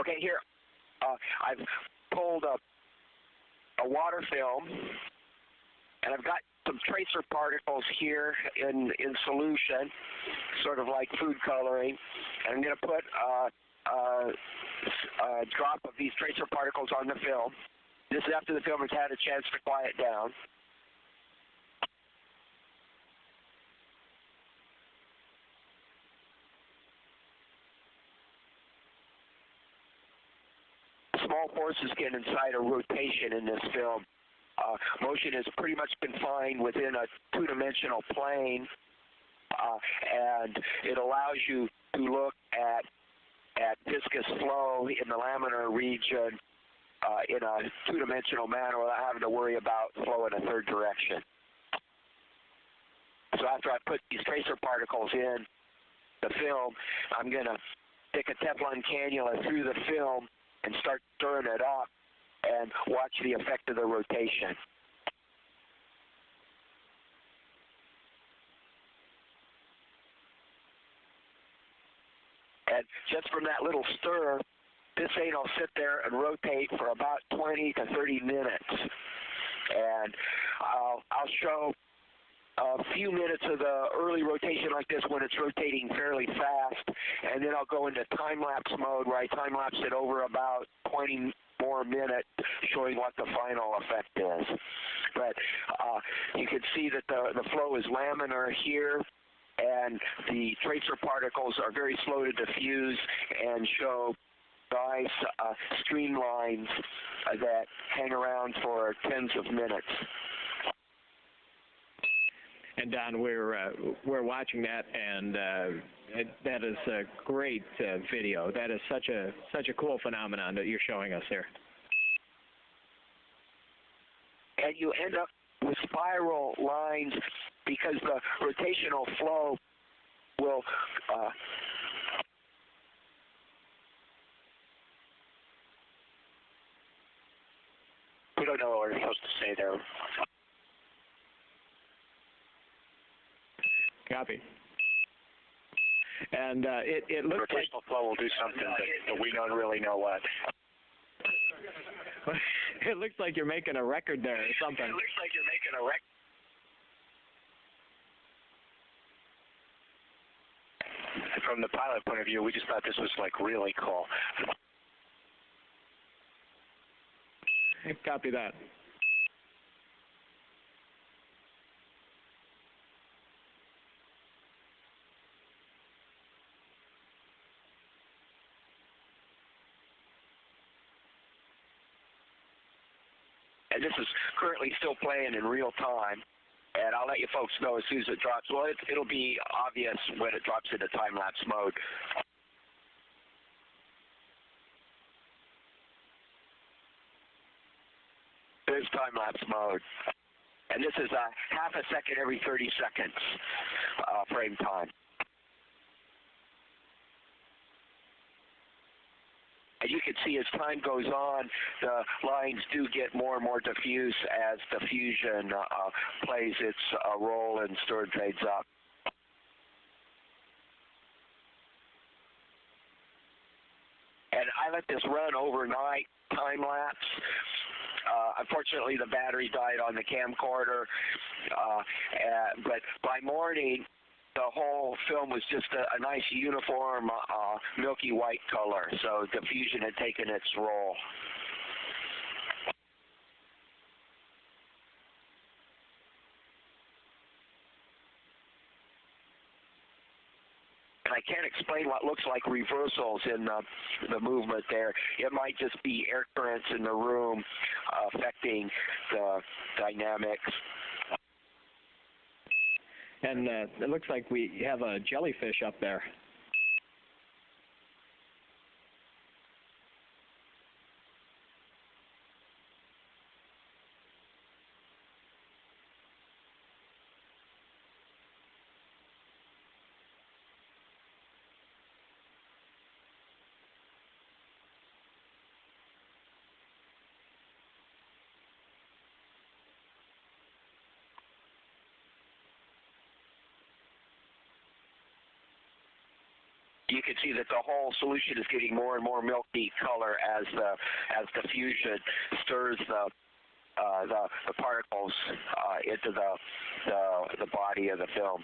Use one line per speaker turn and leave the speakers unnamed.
Okay, here I've pulled a water film, and I've got some tracer particles here in solution, sort of like food coloring. And I'm going to put a drop of these tracer particles on the film. This is after the film has had a chance to quiet down. Small forces get inside a rotation in this film. Motion is pretty much confined within a two-dimensional plane, and it allows you to look at viscous flow in the laminar region in a two-dimensional manner without having to worry about flow in a third direction. So after I put these tracer particles in the film, I'm going to take a Teflon cannula through the film and start stirring it up and watch the effect of the rotation. And just from that little stir, this thing will sit there and rotate for about 20 to 30 minutes. And I'll show a few minutes of the early rotation like this when it's rotating fairly fast, and then I'll go into time-lapse mode where I time-lapse it over about 20 more minutes, showing what the final effect is. But you can see that the flow is laminar here, and the tracer particles are very slow to diffuse and show nice streamlines that hang around for tens of minutes.
And Don, we're watching that, and that is a great video. That is such a cool phenomenon that you're showing us here.
And you end up with spiral lines because the rotational flow will we don't know what we're supposed to say there.
Copy. And it looks like
rotational flow will do something, but we don't really know what.
It looks like you're making a record there or something. It
looks like you're making a record. From the pilot point of view, we just thought this was like really cool.
Copy that.
And this is currently still playing in real time, and I'll let you folks know as soon as it drops. Well, it'll be obvious when it drops into time-lapse mode. There's time-lapse mode. And this is half a second every 30 seconds frame time. And you can see as time goes on, the lines do get more and more diffuse as diffusion plays its role and stir trades up. And I let this run overnight, time-lapse. Unfortunately, the battery died on the camcorder, but by morning, the whole film was just a nice uniform milky white color, so diffusion had taken its role. And I can't explain what looks like reversals in the movement there. It might just be air currents in the room affecting the dynamics.
And it looks like we have a jellyfish up there.
you can see that the whole solution is getting more and more milky color as the fusion stirs the particles into the body of the film.